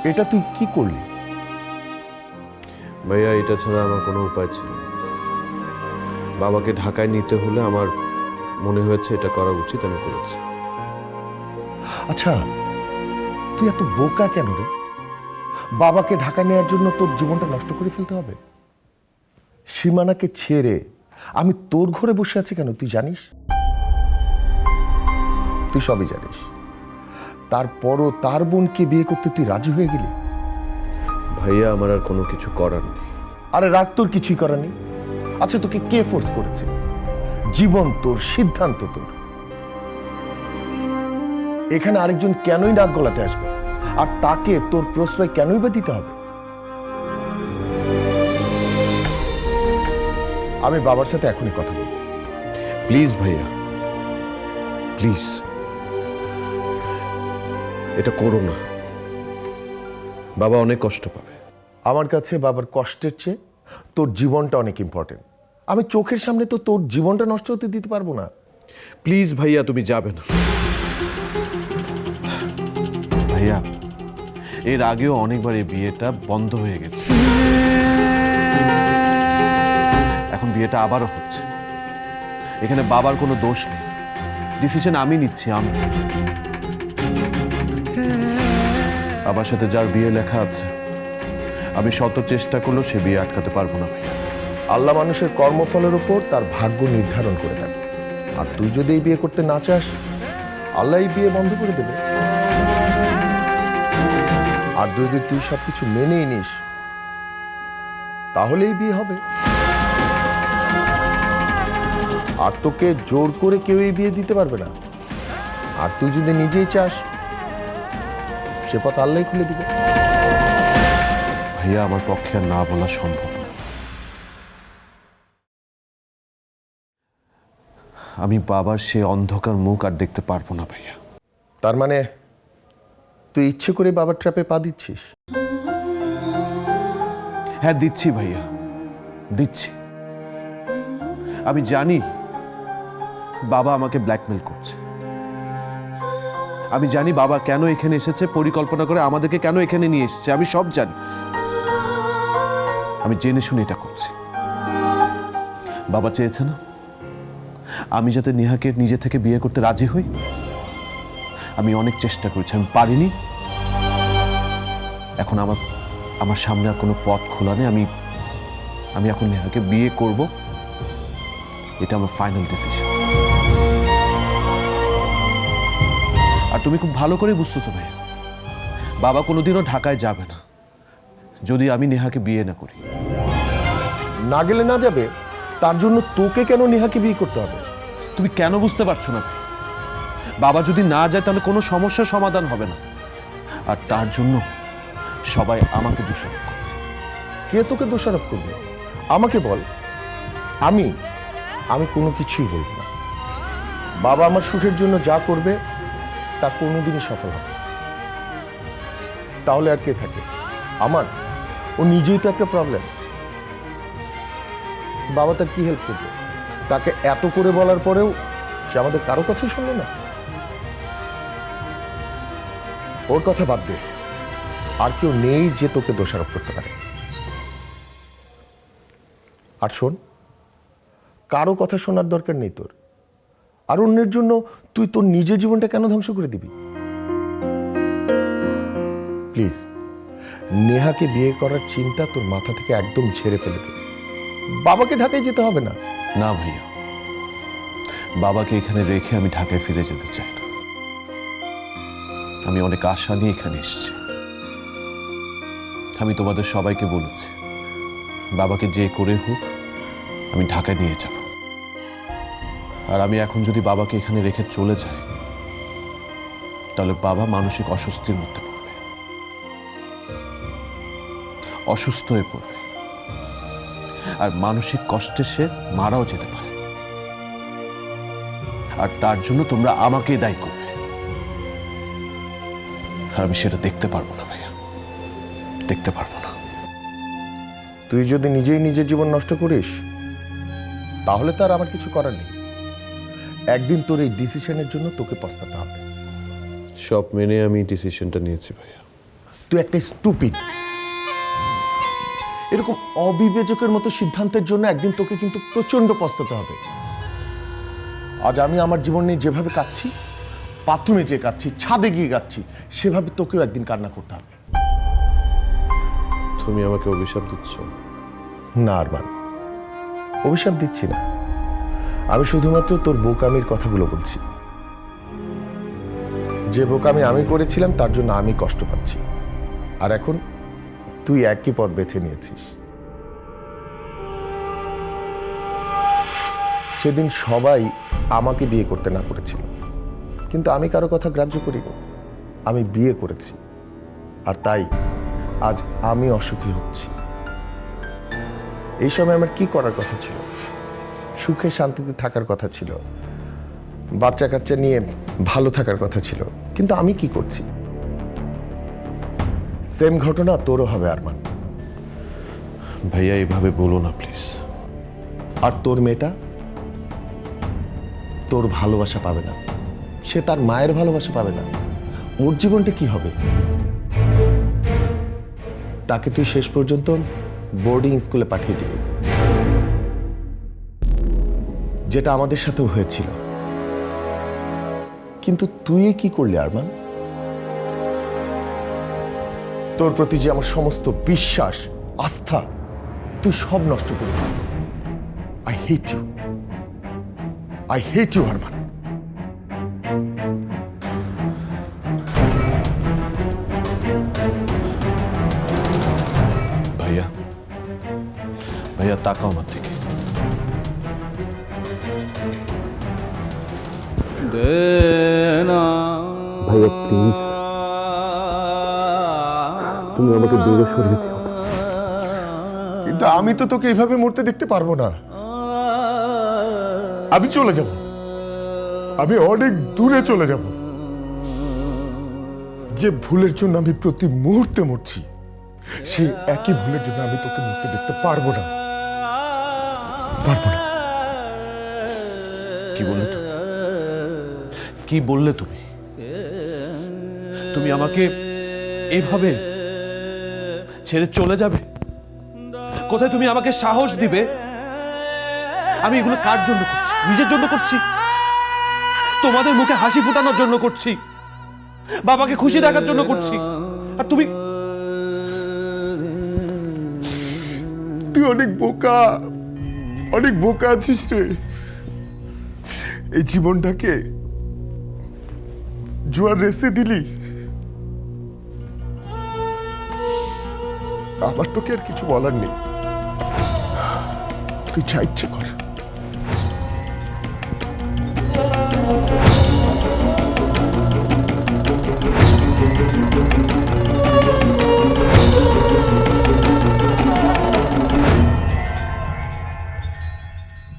এটা তুই কি করলি? ভাইয়া এটা ছাড়া আমার কোনো উপায় ছিল না। বাবাকে ঢাকায় নিতে হলে আমার মনে হয়েছে এটা করা উচিত, আমি করেছি। আচ্ছা, তুই এত বোকা কেন রে? বাবাকে ঢাকা নেওয়ার জন্য তোর জীবনটা নষ্ট করে ফেলতে হবে? সীমানাকে ছেড়ে আমি তোর ঘরে বসে আছি কেন তুই জানিস? তুই সবই জানিস, তারপরও তার বোনকে বিয়ে করতে তুই রাজি হয়ে গেলি। ভাইয়া আমার আর কোনো কিছু করার নেই। আরে রাগ, তোর কিছুই করার নেই। আচ্ছা, তোকে কে ফোর্স করেছে? জীবন তোর, সিদ্ধান্ত তোর। এখানে আরেকজন কেনই নাক গলাতে আসবে, আর তাকে তোর প্রশ্রয় কেনই বা দিতে হবে? আমি বাবার সাথে এখনই কথা বলবো। প্লিজ ভাইয়া, প্লিজ এটা করো না। বাবা অনেক কষ্ট পাবে। আমার কাছে বাবার কষ্টের চেয়ে তোর জীবনটা অনেক ইম্পর্টেন্ট। আমি চোখের সামনে তো তোর জীবনটা নষ্ট হতে দিতে পারবো না। প্লিজ ভাইয়া, তুমি যাবে না। ভাইয়া, এর আগেও অনেকবার এই বিয়েটা বন্ধ হয়ে গেছে, এখন বিয়েটা আবারও হচ্ছে। এখানে বাবার কোনো দোষ নেই, ডিসিশন আমি নিচ্ছি। আমি বাবার সাথে যার বিয়ে লেখা আছে, আমি শত চেষ্টা করলেও সে বিয়ে আটকাতে পারবো না ভাইয়া। আল্লাহ মানুষের কর্মফলের উপর তার ভাগ্য নির্ধারণ করে দেন। আর তুই যদি এই বিয়ে করতে না চাস, আল্লাহ এই বিয়ে বন্ধ করে দেবে। আর যদি তুই সবকিছু মেনেই নিস, তাহলে এই বিয়ে হবে। আর তোকে জোর করে কেউ এই বিয়ে দিতে পারবে না। আর তুই যদি নিজেই চাস, সে পথ আল্লাহই খুলে দিবে। ভাইয়া, আমার পক্ষে আর না বলা সম্ভব না। আমি বাবার সে অন্ধকার মুখ আর দেখতে পারবো না ভাইয়া। তার মানে তুই ইচ্ছে করে বাবার ট্র্যাপে পা দিচ্ছিস? হ্যাঁ দিচ্ছি ভাইয়া, দিচ্ছি। আমি জানি বাবা আমাকে ব্ল্যাকমেল করছে। আমি জানি বাবা কেন এখানে এসেছে, পরিকল্পনা করে আমাদেরকে কেন এখানে নিয়ে এসেছে। আমি সব জানি, আমি জেনে শুনে এটা করছি। বাবা চেয়েছে না আমি যাতে নেহাকে নিজে থেকে বিয়ে করতে রাজি হই। আমি অনেক চেষ্টা করেছি, আমি পারিনি। এখন আমার সামনে আর কোনো পথ খোলা নেই। আমি এখন নেহাকে বিয়ে করব, এটা আমার ফাইনাল ডিসিশন। আর তুমি খুব ভালো করে বুঝতেছো ভাইয়া, বাবা কোনোদিনও ঢাকায় যাবে না যদি আমি নেহাকে বিয়ে না করি। না গেলে না যাবে, তার জন্য তোকে কেন নেহাকে বিয়ে করতে হবে? তুমি কেন বুঝতে পারছো না ভাই? বাবা যদি না যায় তাহলে কোনো সমস্যার সমাধান হবে না, আর তার জন্য সবাই আমাকে দোষারোপ করবে। কে তোকে দোষারোপ করবে? আমাকে বল। আমি কোনো কিছুই বলবো না। বাবা আমার সুখের জন্য যা করবে তা কোনোদিনই সফল হবে না। তাহলে আর কে থাকে? ও নিজেই তো একটা প্রবলেম। বাবা তার কি হেল্প করবে? তাকে এত করে বলার পরেও সে আমাদের কারো কথাই শুনলো না। ওর কথা বাদ দে, আর কেউ নেই যে তোকে দোষারোপ করতে পারে। আর শোন, কারো কথা শোনার দরকার নেই তোর। আর অন্যের জন্য তুই তোর নিজের জীবনটা কেন ধ্বংস করে দিবি? প্লিজ, নেহাকে বিয়ে করার চিন্তা তোর মাথা থেকে একদম ঝেড়ে ফেলে দে। বাবাকে ঢাকায় যেতে হবে না। না ভাইয়া, বাবাকে এখানে রেখে আমি ঢাকায় ফিরে যেতে চাই না। আমি অনেক আশা নিয়ে এখানে এসেছি। আমি তোমাদের সবাইকে বলেছি, বাবাকে যে করে হোক আমি ঢাকায় নিয়ে যাব। আর আমি এখন যদি বাবাকে এখানে রেখে চলে যাই, তাহলে বাবা মানসিক অস্বস্তির মধ্যে পড়বে, অসুস্থ হয়ে পড়বে, আর মানসিক কষ্টে সে মারাও যেতে পারে। আর তার জন্য তোমরা আমাকেই দায়ী করবে, আর আমি সেটা দেখতে পারবো না ভাইয়া, দেখতে পারবো না। তুই যদি নিজেই নিজের জীবন নষ্ট করিস, তাহলে তার আমার কিছু করার নেই। একদিন তোর এই ডিসিশনের জন্য তোকে পস্তাতে হবে। সব মেনে আমি ডিসিশনটা নিয়েছি ভাইয়া। তুই একটা স্টুপিড। এরকম অবিবেচকের মতো সিদ্ধান্তের জন্য একদিন তোকে কিন্তু প্রচন্ড পস্তাতে হবে। আজ আমি আমার জীবন নিয়ে যেভাবে কাঁদছি, বাথরুমে যে কাঁদছি, ছাদে গিয়ে কাঁদছি, সেভাবে তোকেও একদিন কান্না করতে হবে। তুমি আমাকে অভিশাপ দিচ্ছ? না আরমান, অভিশাপ দিচ্ছি না। আমি শুধুমাত্র তোর বোকামির কথাগুলো বলছি। যে বোকামি আমি করেছিলাম তার জন্য আমি কষ্ট পাচ্ছি, আর এখন তুই একই পথ বেছে নিয়েছিস। সেদিন সবাই আমাকে বিয়ে করতে না করেছিল, কিন্তু আমি কারো কথা গ্রাহ্য করিনি। আমি বিয়ে করেছি, আর তাই আজ আমি অসুখী হচ্ছি। এই সময় আমার কি করার কথা ছিল? সুখে শান্তিতে থাকার কথা ছিল, বাচ্চা কাচ্চা নিয়ে ভালো থাকার কথা ছিল, কিন্তু আমি কি করছি? সেম ঘটনা তোরও হবে আরমান। ভাইয়া এইভাবে বলো না প্লিজ। আর তোর মেয়েটা তোর ভালোবাসা পাবে না, সে তার মায়ের ভালোবাসা পাবে না। ওর জীবনটা কি হবে? তাকে তুই শেষ পর্যন্ত বোর্ডিং স্কুলে পাঠিয়ে দিবি, যেটা আমাদের সাথেও হয়েছিল। কিন্তু তুই কি করলি আরমান? তোর প্রতি যে আমার সমস্ত বিশ্বাস, আস্থা, তুই সব নষ্ট করলি। I hate you, I hate you Arman. ভাইয়া, ভাইয়া তাকাও আমার দিকে। ভাইয়া প্লিজ, তুমি আমাকে দূরে সরিয়ে দিও। কিন্তু আমি তো তোকে এইভাবে মরতে দেখতে পারবো না। আমি চলে যাব, আমি অনেক দূরে চলে যাব। যে ভুলের জন্য আমি প্রতি মুহূর্তে মরছি, সেই একই ভুলের জন্য আমি তোকে মরতে দেখতে পারবো না, পারবো না। কি বললে তুমি? কি বললে তুমি? তুমি আমাকে এইভাবে ছেড়ে চলে যাবে? কোথায় তুমি আমাকে সাহস দিবে? আমি এগুলো কার জন্য করছি? নিজের জন্য করছি? তোমাদের মুখে হাসি ফোটানোর জন্য করছি? বাবাকে খুশি দেখার জন্য করছি? আর তুমি তুই অনেক বোকা, অনেক বোকা আছিস রে। এই জীবনটাকে জুয়ার রেসে দিলি। আমার তোকে আর কিছু বলার নেই, তুই যা ইচ্ছে কর।